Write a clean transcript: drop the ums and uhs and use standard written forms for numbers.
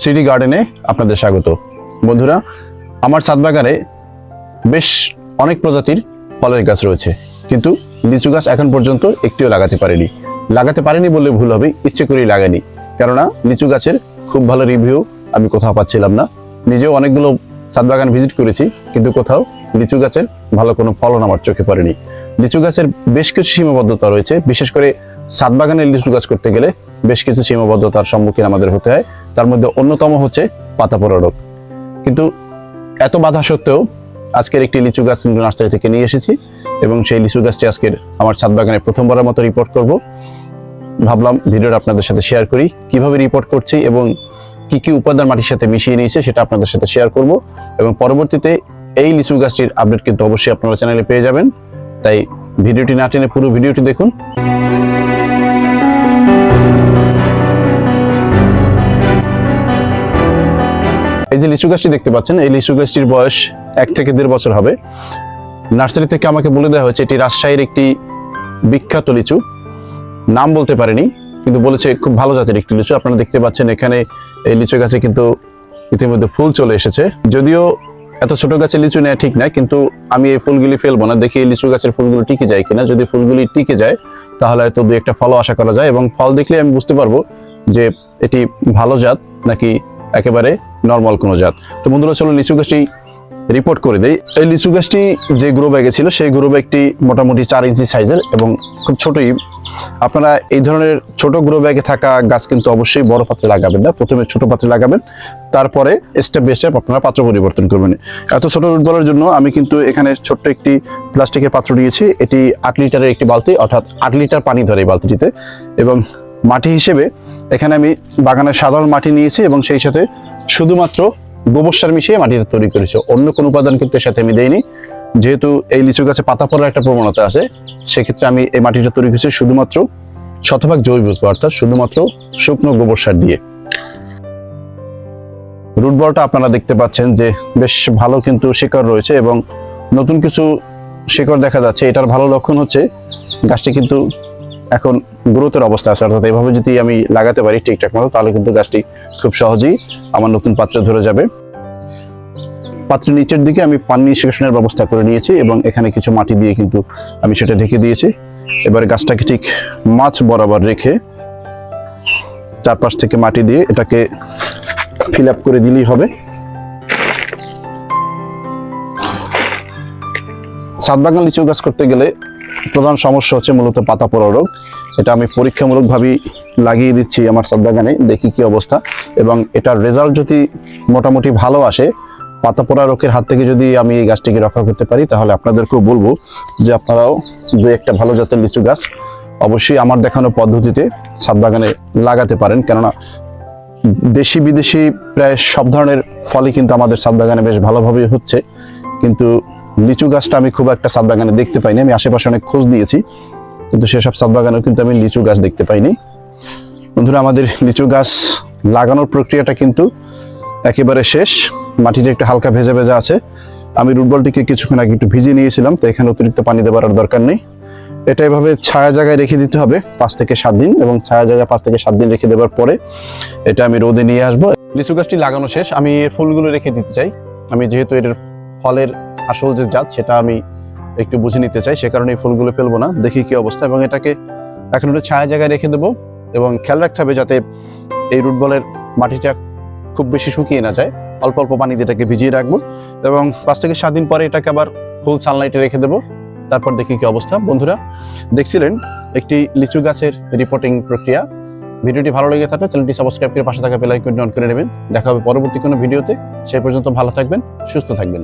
City গার্ডেনে আপনাদের স্বাগত। বন্ধুরা, আমার ছাদ বাগানে বেশ অনেক প্রজাতির ফলের গাছ রয়েছে, কিন্তু লিচু গাছ এখন পর্যন্ত একটিও লাগাতে পারিনি বললে ভুল হবে, ইচ্ছে করেই লাগাইনি। কেননা লিচু গাছের খুব ভালো রিভিউ আমি কোথাও পাচ্ছিলাম না। নিজেও অনেকগুলো ছাদ বাগান ভিজিট করেছি, কিন্তু কোথাও লিচু গাছের ভালো কোনো ফলন আমার চোখে পড়েনি। লিচু গাছের বেশ কিছু সীমাবদ্ধতা রয়েছে, বিশেষ করে ছাদ বাগানের লিচু গাছ করতে গেলে বেশ কিছু সীমাবদ্ধতার সম্মুখীন আমাদের হতে হয়। তার মধ্যে অন্যতম হচ্ছে পাতা পোড়া রোগ। কিন্তু এত বাধা সত্ত্বেও আজকের একটি লিচু গাছ নার্সারি থেকে নিয়ে এসেছি এবং সেই লিচু গাছটি আজকের আমার ছাদ বাগানে প্রথমবারের মতো রিপোর্ট করব। ভাবলাম ভিডিওটা আপনাদের সাথে শেয়ার করি, কিভাবে রিপোর্ট করছি এবং কি কি উপাদান মাটির সাথে মিশিয়ে নিয়েছে সেটা আপনাদের সাথে শেয়ার করব। এবং পরবর্তীতে এই লিচু গাছটির আপডেট কিন্তু অবশ্যই আপনারা চ্যানেলে পেয়ে যাবেন। তাই ভিডিওটি না টেনে পুরো ভিডিওটি দেখুন। এই যে লিচু গাছটি দেখতে পাচ্ছেন, এই লিচু গাছটির বয়স 1 থেকে 1.5 বছর হবে। নার্সারি থেকে আমাকে বলে দেওয়া হয়েছে এটি রাজশাহীর একটি বিখ্যাত লিচু। নাম বলতে পারেনি, কিন্তু বলেছে খুব ভালো জাতের একটি লিচু। আপনারা দেখতে পাচ্ছেন এখানে এই লিচু গাছে কিন্তু ইতিমধ্যে ফুল চলে এসেছে। যদিও এত ছোট গাছে লিচু নেওয়া ঠিক না, কিন্তু আমি এই ফুলগুলি ফেলবো না, দেখি এই লিচু গাছের ফুলগুলো টিকে যায় কিনা। যদি ফুলগুলি টিকে যায় তাহলে হয়তো 2-1টা ফলও আশা করা যায়, এবং ফল দেখলে আমি বুঝতে পারবো যে এটি ভালো জাত নাকি একেবারে নর্মাল কোনো জাত। তো বন্ধুরা, চলো লিচু গাছটি রিপোর্ট করে দেই। এই লিচু গাছটি যে গ্রো ব্যাগে ছিল সেই গ্রো ব্যাগটি মোটামুটি 4 ইঞ্চি সাইজের এবং খুব ছোটই। আপনারা এই ধরনের ছোট গ্রো ব্যাগে থাকা গাছ কিন্তু অবশ্যই বড় পাত্রে লাগাবেন না, প্রথমে ছোট পাত্রে লাগাবেন, তারপরে স্টেপ বাই স্টেপ আপনারা পাত্র পরিবর্তন করবেন। এত ছোট রুট বলের জন্য আমি কিন্তু এখানে ছোট্ট একটি প্লাস্টিকের পাত্র নিয়েছি। এটি 8 লিটারের একটি বালতি, অর্থাৎ 8 লিটার পানি ধরে এই বালতিটিতে। এবং মাটি হিসেবে এখানে আমি বাগানের সাধারণ মাটি নিয়েছি এবং সেই সাথে শুধুমাত্র গোবর সার মিশিয়ে মাটিতে তৈরি করেছি, অন্য কোনো উপাদান কিন্তু এর সাথে আমি দেইনি। যেহেতু এই লিচু গাছে পাতা পড়ার একটা প্রবণতা আছে, সেক্ষেত্রে আমি এই মাটিটা তৈরি করেছি শুধুমাত্র শতভাগ জৈব, অর্থাৎ শুধুমাত্র শুকনো গোবর সার দিয়ে। রুট বলটা আপনারা দেখতে পাচ্ছেন যে বেশ ভালো কিন্তু শিকড় রয়েছে এবং নতুন কিছু শিকড় দেখা যাচ্ছে। এটার ভালো লক্ষণ হচ্ছে গাছটি কিন্তু এখন গ্রোথের অবস্থা আছে, অর্থাৎ এভাবে যদি আমি লাগাতে পারি ঠিকঠাক মতো, তাহলে কিন্তু গাছটি খুব সহজেই আমার নতুন পাত্রে ধরে যাবে। পাত্রের নিচের দিকে আমি পানি নিষ্কাশনের ব্যবস্থা করে নিয়েছি এবং এখানে কিছু মাটি দিয়ে কিন্তু আমি সেটা ঢেকে দিয়েছি। এবার গাছটাকে ঠিক মাছ বরাবর রেখে চারপাশ থেকে মাটি দিয়ে এটাকে ফিল আপ করে দিলেই হবে। ছাদ বাগান লিচু গাছ করতে গেলে প্রধান সমস্যা হচ্ছে মূলত পাতা পোড়া রোগ। এটা আমি পরীক্ষামূলকভাবে লাগিয়ে দিচ্ছি আমার ছাদ বাগানে, দেখি কি অবস্থা। এবং এটার রেজাল্ট যদি মোটামুটি ভালো আসে, পাতা পোড়া রোগের হাত থেকে যদি আমি এই গাছটিকে রক্ষা করতে পারি, তাহলে আপনাদেরকেও বলবো যে আপনারাও 2-1টা ভালো জাতের লিচু গাছ অবশ্যই আমার দেখানো পদ্ধতিতে ছাদ বাগানে লাগাতে পারেন। কেননা দেশি বিদেশি প্রায় সব ধরনের ফলই কিন্তু আমাদের ছাদ বাগানে বেশ ভালোভাবে হচ্ছে, কিন্তু লিচু গাছটা আমি খুব একটা ছাদ বাগানে দেখতে পাইনি। আমি আশেপাশে অনেক খোঁজ দিয়েছি, কিন্তু সেসব ছাদ বাগানেও কিন্তু আমি লিচু গাছ দেখতে পাইনি। বন্ধুরা, আমাদের লিচু গাছ লাগানোর প্রক্রিয়াটা কিন্তু একেবারে শেষ। মাটিটা একটু হালকা ভেজা ভেজা আছে। আমি রুট বলটিকে কিছুক্ষণ আগে একটু ভিজিয়ে নিয়েছিলাম, তো এখানে অতিরিক্ত পানি দেওয়ার আর দরকার নেই। এটা এভাবে ছায়া জায়গায় রেখে দিতে হবে 5 থেকে 7 দিন, এবং ছায়া জায়গায় 5 থেকে 7 দিন রেখে দেওয়ার পরে এটা আমি রোদে নিয়ে আসবো। লিচু গাছটি লাগানো শেষ, আমি ফুলগুলো রেখে দিতে চাই। আমি যেহেতু এটার ফলের আসল যে জাত সেটা আমি একটু বুঝে নিতে চাই, সে কারণে এই ফুলগুলো ফেলবো না, দেখি কি অবস্থা। এবং এটাকে এখন একটু ছায়া জায়গায় রেখে দেবো এবং খেয়াল রাখতে হবে যাতে এই রুট বলের মাটিটা খুব বেশি শুকিয়ে না যায়। অল্প অল্প পানি দিয়ে এটাকে ভিজিয়ে রাখবো এবং 5 থেকে 7 দিন পরে এটাকে আবার ফুল সানলাইটে রেখে দেবো, তারপর দেখি কি অবস্থা। বন্ধুরা, দেখছিলেন একটি লিচু গাছের রিপোর্টিং প্রক্রিয়া। ভিডিওটি ভালো লেগে থাকলে চ্যানেলটি সাবস্ক্রাইব করে পাশে থাকা বেল আইকনটি অন করে নেবেন। দেখা হবে পরবর্তী কোনো ভিডিওতে। সেই পর্যন্ত ভালো থাকবেন, সুস্থ থাকবেন।